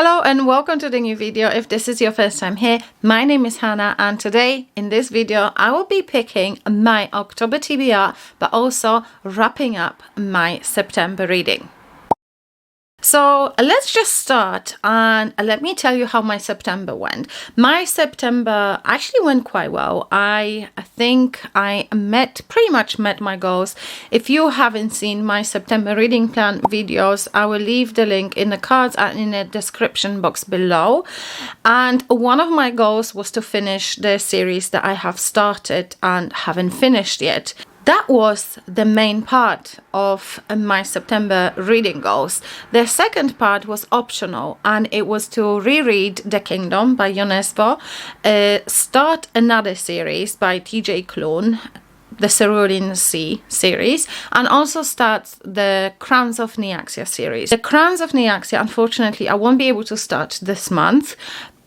Hello and welcome to the new video. If this is your first time here, my name is Hannah, and today in this video I will be picking my October TBR but also wrapping up my September reading. So let's just start and let me tell you how my September went. My September actually went quite well. I think I pretty much met my goals. If you haven't seen my September reading plan videos, I will leave the link in the cards and in the description box below. And one of my goals was to finish the series that I have started and haven't finished yet. That was the main part of my September reading goals. The second part was optional, and it was to reread The Kingdom by Ionesco, start another series by TJ Klune, the Cerulean Sea series, and also start the Crowns of Nyaxia series. The Crowns of Nyaxia, unfortunately, I won't be able to start this month.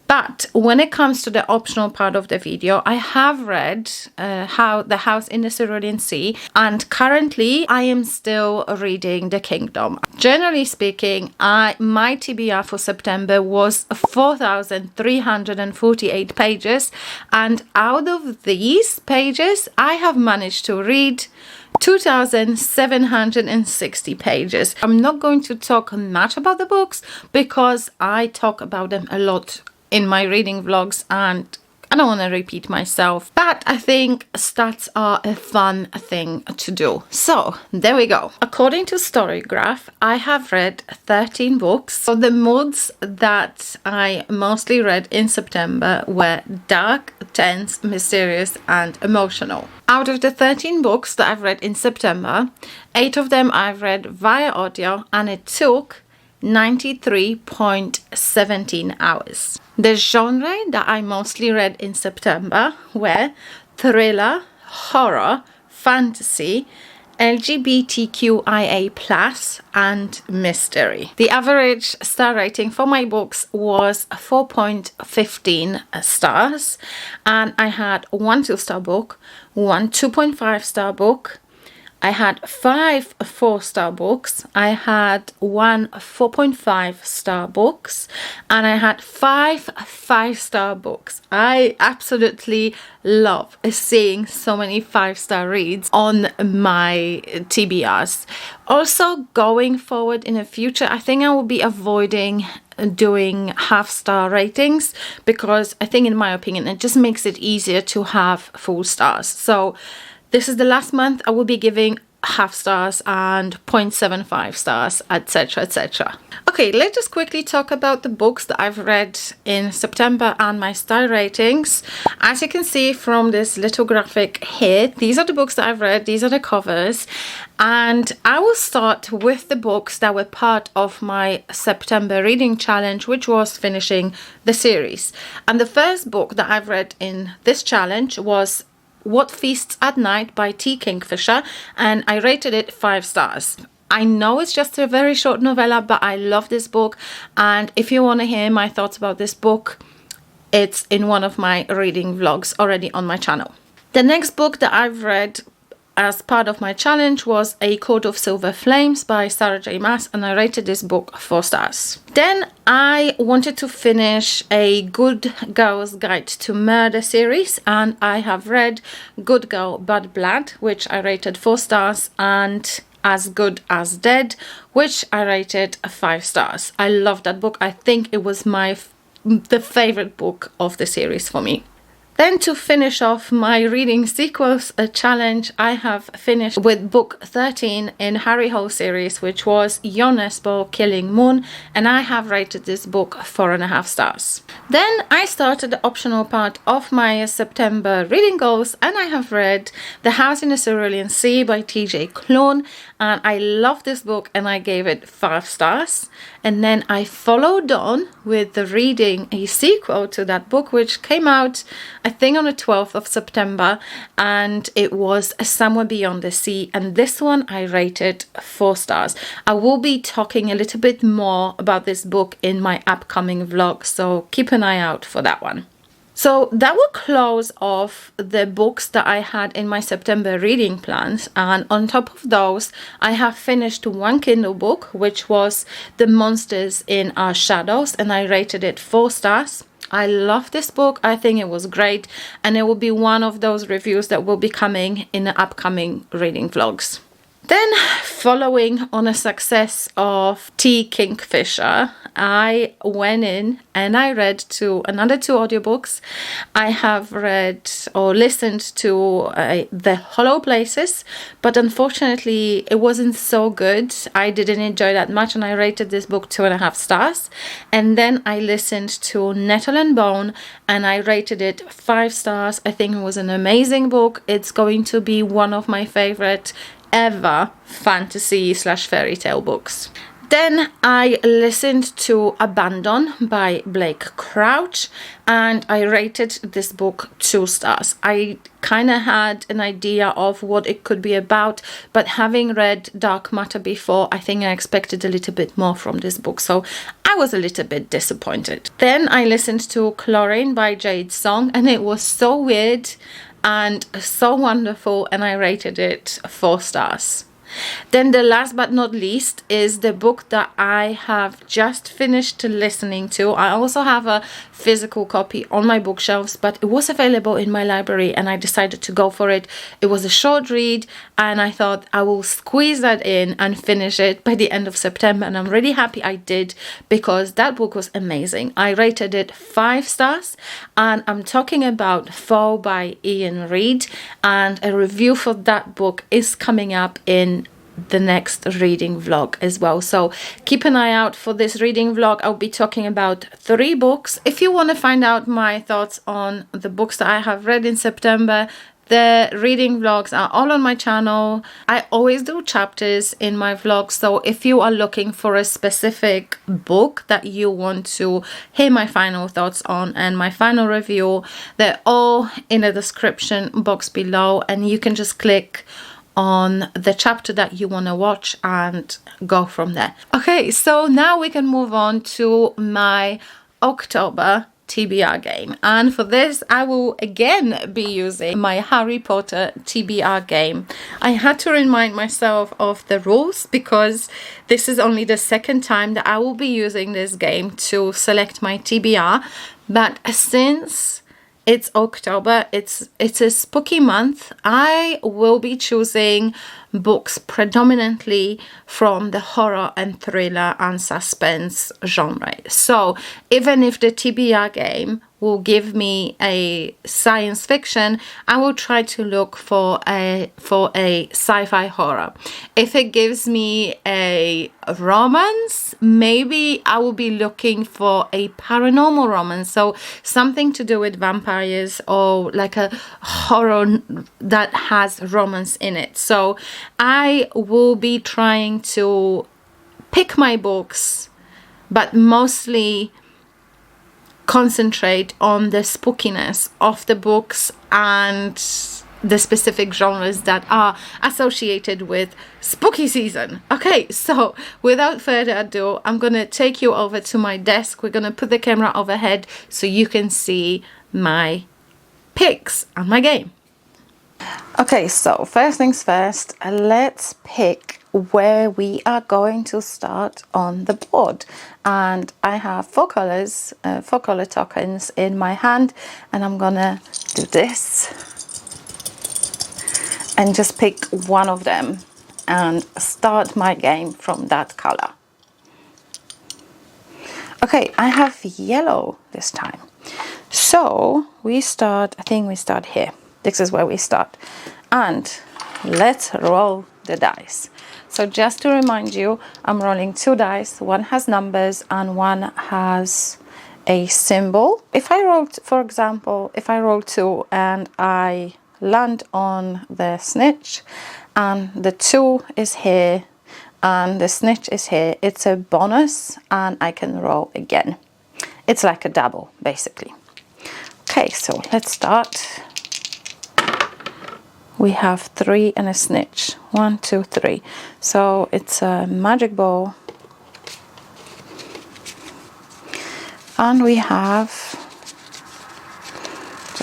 But when it comes to the optional part of the video, I have read how The House in the Cerulean Sea, and currently I am still reading The Kingdom. Generally speaking, my TBR for September was 4,348 pages, and out of these pages, I have managed to read 2,760 pages. I'm not going to talk much about the books because I talk about them a lot in my reading vlogs and I don't want to repeat myself, but I think stats are a fun thing to do. So there we go. According to Storygraph, I have read 13 books. So the moods that I mostly read in September were dark, tense, mysterious, and emotional. Out of the 13 books that I've read in September, 8 of them I've read via audio, and it took 93.17 hours. The genre that I mostly read in September were thriller, horror, fantasy, LGBTQIA+, and mystery. The average star rating for my books was 4.15 stars, and I had one 2-star book, one 2.5-star book, I had 5 4-star books, I had one 4.5-star books, and I had 5 5-star books. I absolutely love seeing so many 5-star reads on my TBRs. Also, going forward in the future, I think I will be avoiding doing half-star ratings because I think, in my opinion, it just makes it easier to have full stars. So this is the last month I will be giving half stars and 0.75 stars, etc, etc. Okay, let's just quickly talk about the books that I've read in September and my star ratings. As you can see from this little graphic here, these are the books that I've read, these are the covers, and I will start with the books that were part of my September reading challenge, which was finishing the series. And the first book that I've read in this challenge was What Feasts at Night by T. Kingfisher, and I rated it 5 stars. I know it's just a very short novella, but I love this book, and if you want to hear my thoughts about this book, it's in one of my reading vlogs already on my channel. The next book that I've read as part of my challenge was A Court of Silver Flames by Sarah J. Maas, and I rated this book 4 stars. Then I wanted to finish A Good Girl's Guide to Murder series, and I have read Good Girl Bad Blood, which I rated 4 stars, and As Good as Dead, which I rated 5 stars. I love that book. I think it was the favorite book of the series for me. Then, to finish off my reading sequels challenge, I have finished with book 13 in Harry Hole series, which was Ionesco Killing Moon, and I have rated this book 4.5 stars. Then I started the optional part of my September reading goals, and I have read The House in the Cerulean Sea by TJ Klune, and I love this book and I gave it 5 stars. And then I followed on with reading a sequel to that book, which came out, I think, on the 12th of September, and it was Somewhere Beyond the Sea, and this one I rated 4 stars. I will be talking a little bit more about this book in my upcoming vlog, so keep an eye out for that one. So that will close off the books that I had in my September reading plans. And on top of those, I have finished one Kindle book, which was The Monsters in Our Shadows, and I rated it 4 stars. I love this book. I think it was great, and it will be one of those reviews that will be coming in the upcoming reading vlogs. Then, following on a success of Tea Kingfisher, I went in and I read another 2 audiobooks. I have read or listened to The Hollow Places, but unfortunately it wasn't so good. I didn't enjoy that much, and I rated this book 2.5 stars. And then I listened to Nettle and Bone, and I rated it 5 stars. I think it was an amazing book. It's going to be one of my favorite ever fantasy/fairy tale books. Then I listened to Abandon by Blake Crouch, and I rated this book 2 stars. I kind of had an idea of what it could be about, but having read Dark Matter before, I think I expected a little bit more from this book, so I was a little bit disappointed. Then I listened to Chlorine by Jade Song, and it was so weird and so wonderful, and I rated it 4 stars. Then the last but not least is the book that I have just finished listening to. I also have a physical copy on my bookshelves, but it was available in my library and I decided to go for it. It was a short read and I thought I will squeeze that in and finish it by the end of September, and I'm really happy I did, because that book was amazing. I rated it 5 stars, and I'm talking about Fall by Ian Reid, and a review for that book is coming up in the next reading vlog as well, so keep an eye out for this reading vlog. I'll be talking about 3 books. If you want to find out my thoughts on the books that I have read in September, the reading vlogs are all on my channel. I always do chapters in my vlogs, so if you are looking for a specific book that you want to hear my final thoughts on and my final review, they're all in the description box below, and you can just click on the chapter that you want to watch and go from there. Okay, so now we can move on to my October TBR game, and for this I will again be using my Harry Potter TBR game. I had to remind myself of the rules because this is only the second time that I will be using this game to select my TBR, but since it's October, it's a spooky month, I will be choosing books predominantly from the horror and thriller and suspense genre. So even if the TBR game will give me a science fiction, I will try to look for a sci-fi horror. If it gives me a romance, maybe I will be looking for a paranormal romance, so something to do with vampires or like a horror that has romance in it. So I will be trying to pick my books, but mostly concentrate on the spookiness of the books and the specific genres that are associated with spooky season. Okay, so without further ado, I'm gonna take you over to my desk. We're gonna put the camera overhead so you can see my picks and my game. Okay, so first things first, let's pick where we are going to start on the board. And I have 4 colors, 4 color tokens in my hand, and I'm gonna do this and just pick one of them and start my game from that color. Okay, I have yellow this time. So we start, I think we start here. This is where we start. And let's roll the dice. So just to remind you, I'm rolling 2 dice. One has numbers and one has a symbol. If I roll, for example, if I roll 2 and I land on the snitch and the 2 is here and the snitch is here, it's a bonus and I can roll again. It's like a double, basically. Okay, so let's start. We have 3 and a snitch. 1, 2, 3. So it's a magic ball. And we have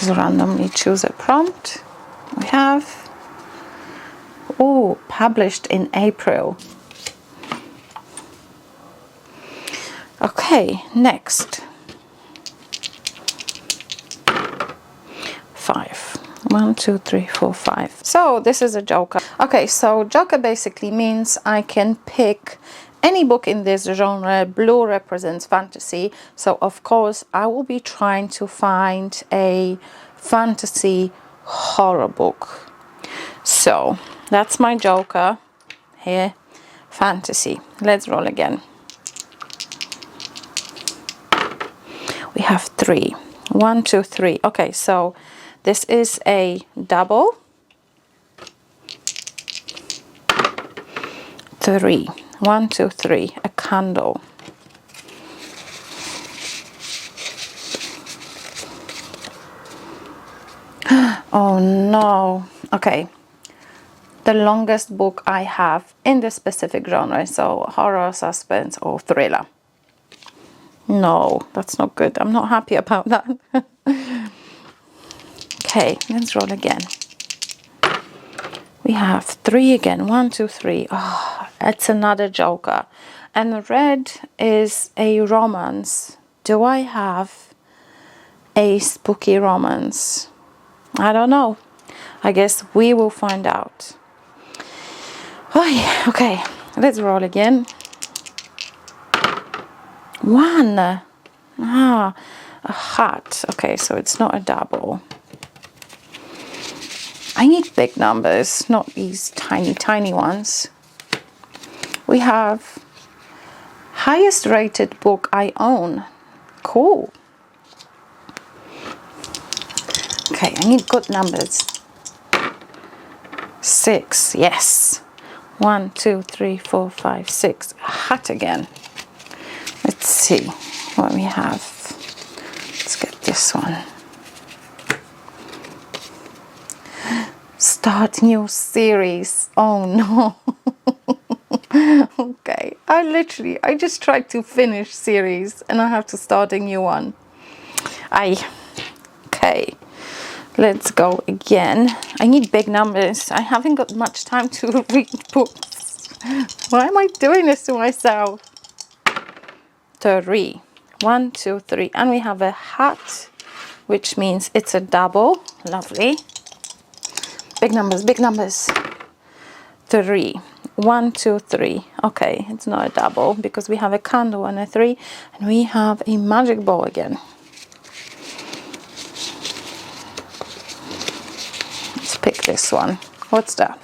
Just randomly choose a prompt. We have, oh, published in April. Okay, next. 5. 1, 2, 3, 4, 5. So this is a joker. Okay, so joker basically means I can pick any book in this genre. Blue represents fantasy, so of course I will be trying to find a fantasy horror book. So that's my joker here, fantasy. Let's roll again. We have 3. 1, 2, 3. Okay, so this is a double. 3. 1, 2, 3. A candle. Oh no. Okay. The longest book I have in this specific genre. So horror, suspense, or thriller. No, that's not good. I'm not happy about that. Okay, let's roll again. We have 3 again. 1, 2, 3. Oh, it's another joker. And red is a romance. Do I have a spooky romance? I don't know. I guess we will find out. Oh, yeah. Okay, let's roll again. 1. Ah, a hat. Okay, so it's not a double. I need big numbers, not these tiny ones. We have highest rated book I own. Cool. Okay, I need good numbers. 6, yes. 1, 2, 3, 4, 5, 6. A hat again. Let's see what we have. Let's get this one. Start new series. Oh no. Okay, I just tried to finish series and I have to start a new one. Okay, let's go again. I need big numbers. I haven't got much time to read books. Why am I doing this to myself? 3. 1, 2, 3. And we have a hat, which means it's a double. Lovely. Big numbers, big numbers. 3. 1, 2, 3. Okay, it's not a double because we have a candle and a 3. And we have a magic ball again. Let's pick this one. What's that?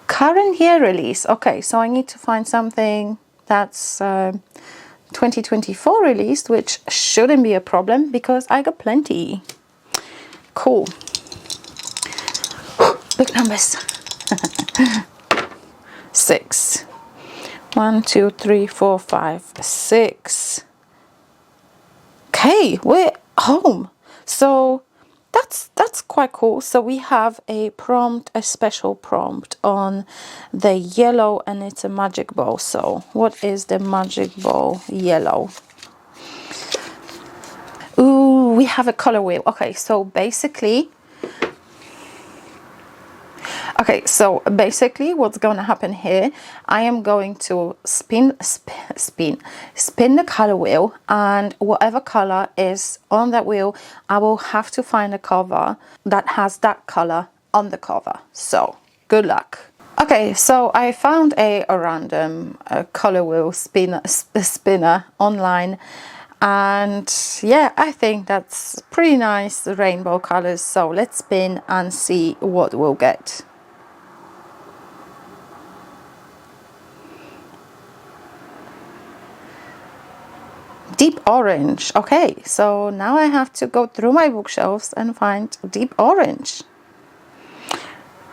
Current year release. Okay, so I need to find something that's 2024 released, which shouldn't be a problem because I got plenty. Cool. Big numbers. 6. 1, 2, 3, 4, 5, 6. Okay, we're home. So that's quite cool. So we have a prompt, a special prompt on the yellow, and it's a magic ball. So what is the magic ball yellow? Ooh, we have a color wheel. Okay, so basically what's going to happen here, I am going to spin the color wheel, and whatever color is on that wheel, I will have to find a cover that has that color on the cover. So good luck. Okay, so I found a random color wheel spinner online, and yeah, I think that's pretty nice, rainbow colors. So let's spin and see what we'll get. Deep orange. Okay, so now I have to go through my bookshelves and find deep orange.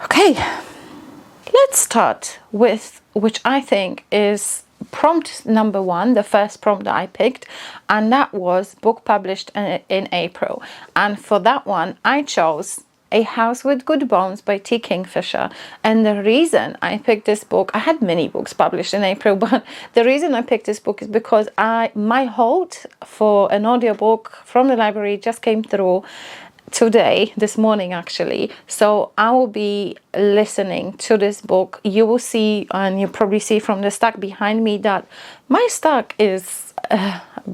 Okay, let's start with which I think is prompt number 1, the first prompt that I picked, and that was book published in April. And for that one, I chose A House with Good Bones by T. Kingfisher. And the reason I picked this book, I had many books published in April, but the reason I picked this book is because my hold for an audiobook from the library just came through today, this morning actually. So I will be listening to this book. You will see, and you probably see from the stack behind me, that my stack is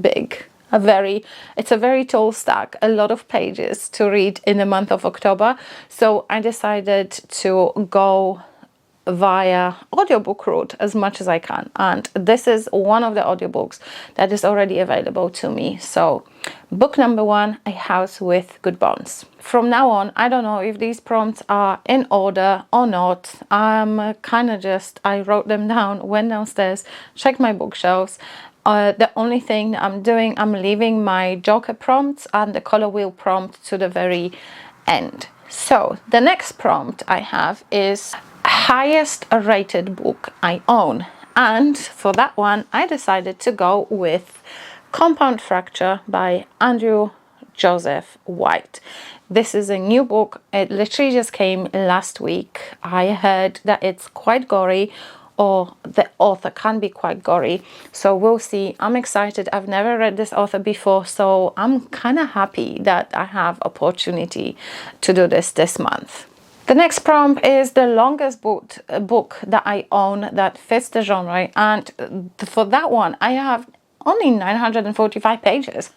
big. It's a very tall stack, a lot of pages to read in the month of October. So I decided to go via audiobook route as much as I can, and this is one of the audiobooks that is already available to me. So book number 1, A House with Good Bones. From now on, I don't know if these prompts are in order or not. I'm kind of just, I wrote them down, went downstairs, checked my bookshelves. The only thing I'm doing, I'm leaving my joker prompts and the color wheel prompt to the very end. So the next prompt I have is highest rated book I own, and for that one I decided to go with Compound Fracture by Andrew Joseph White. This is a new book. It literally just came last week. I heard that it's quite gory, or the author can be quite gory, so we'll see. I'm excited. I've never read this author before, so I'm kind of happy that I have opportunity to do this month. The next prompt is the longest book that I own that fits the genre, and for that one I have only 945 pages.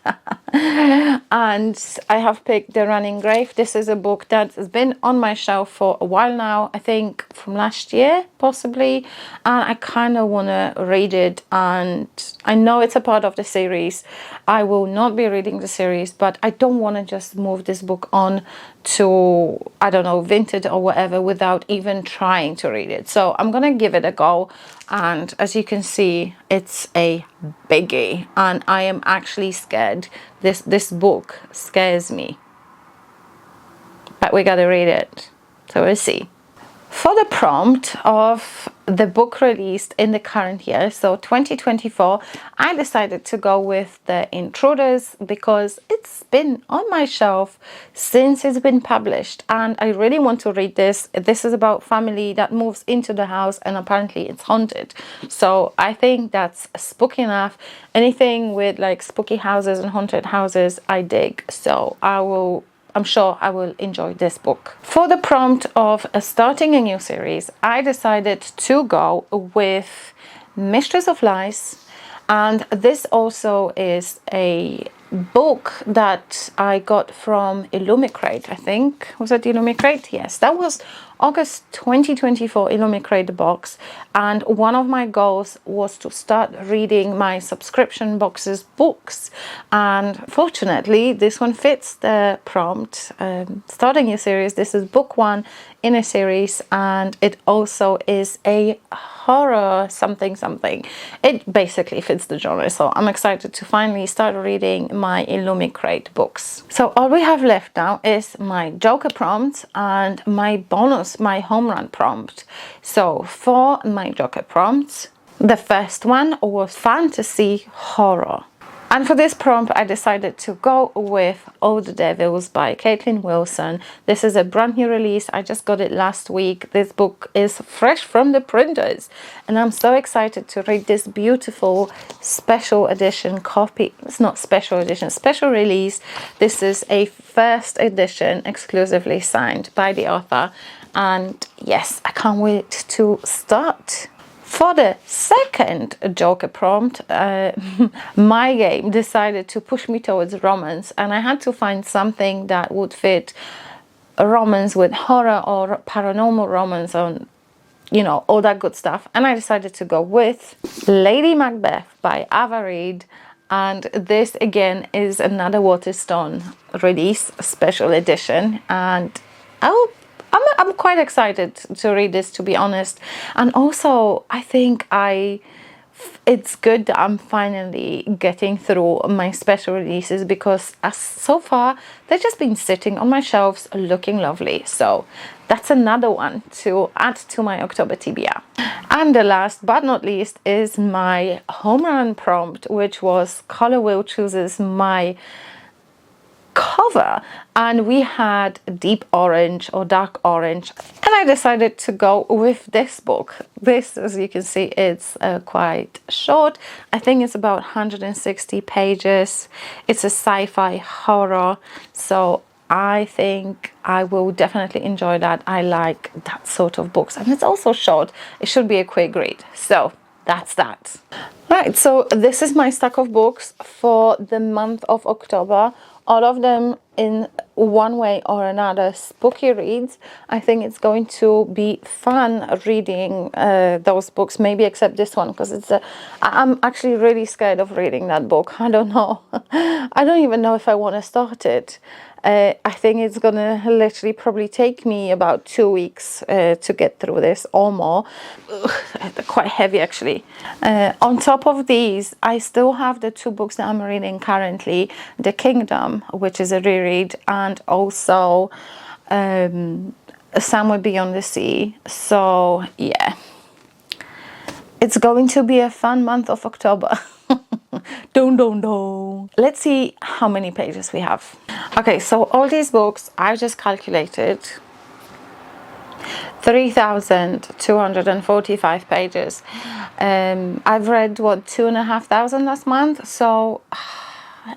And I have picked The Running Grave. This is a book that has been on my shelf for a while now, I think from last year possibly, and I kind of want to read it, and I know it's a part of the series. I will not be reading the series, but I don't want to just move this book on to, I don't know, Vinted or whatever without even trying to read it. So I'm gonna give it a go, and as you can see, it's a biggie, and I am actually scared. This book scares me, but we gotta read it, so we'll see. For the prompt of the book released in the current year, so 2024, I decided to go with The Intruders because it's been on my shelf since it's been published, and I really want to read this. This is about family that moves into the house and apparently it's haunted. So I think that's spooky enough. Anything with like spooky houses and haunted houses, I dig. So I'm sure I will enjoy this book. For the prompt of starting a new series, I decided to go with Mistress of Lies, and this also is a book that I got from Illumicrate, I think. Was it Illumicrate? Yes, that was August 2024 Illumicrate box, and one of my goals was to start reading my subscription boxes books, and fortunately this one fits the prompt. Starting a series, this is book 1 in a series, and it also is a horror something. It basically fits the genre, so I'm excited to finally start reading my Illumicrate books. So all we have left now is my joker prompt and my bonus, my home run prompt. So for my joker prompts, the first one was fantasy horror. And for this prompt, I decided to go with Old Devils by Caitlin Wilson. This is a brand new release. I just got it last week. This book is fresh from the printers, and I'm so excited to read this beautiful special edition copy. It's not special edition, special release. This is a first edition exclusively signed by the author. And yes, I can't wait to start. For the second joker prompt, my game decided to push me towards romance, and I had to find something that would fit a romance with horror or paranormal romance, on, you know, all that good stuff. And I decided to go with Lady Macbeth by Ava Reid, and this again is another Waterstone release, special edition, and I'm quite excited to read this, to be honest. And also I think it's good that I'm finally getting through my special releases, because so far they've just been sitting on my shelves looking lovely. So that's another one to add to my October TBR. And the last but not least is my home run prompt, which was Color Wheel chooses my cover, and we had deep orange or dark orange, and I decided to go with this book. This, as you can see, it's quite short. I think it's about 160 pages. It's a sci-fi horror, so I think I will definitely enjoy that. I like that sort of books, and it's also short. It should be a quick read. So that's that. Right, so this is my stack of books for the month of October. All of them in one way or another spooky reads. I think it's going to be fun reading those books, maybe except this one, because I'm actually really scared of reading that book. I don't know. I don't even know if I want to start it. I think it's gonna literally probably take me about 2 weeks to get through this or more. Ugh, they're quite heavy actually. On top of these, I still have the 2 books that I'm reading currently, The Kingdom, which is a reread, and also Somewhere Beyond the Sea. So yeah, it's going to be a fun month of October. Dun. Let's see how many pages we have. Okay, so all these books, I just calculated 3,245 pages. I've read, what, 2,500 last month, so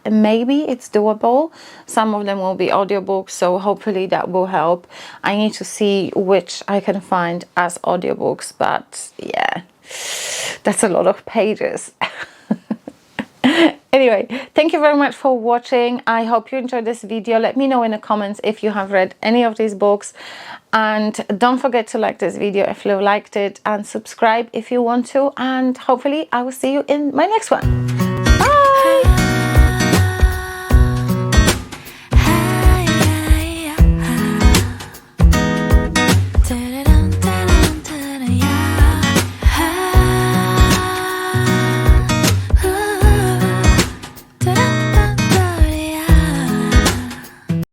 maybe it's doable. Some of them will be audiobooks, so hopefully that will help. I need to see which I can find as audiobooks, but yeah, that's a lot of pages. Anyway, thank you very much for watching. I hope you enjoyed this video. Let me know in the comments if you have read any of these books, and don't forget to like this video if you liked it, and subscribe if you want to, and hopefully I will see you in my next one.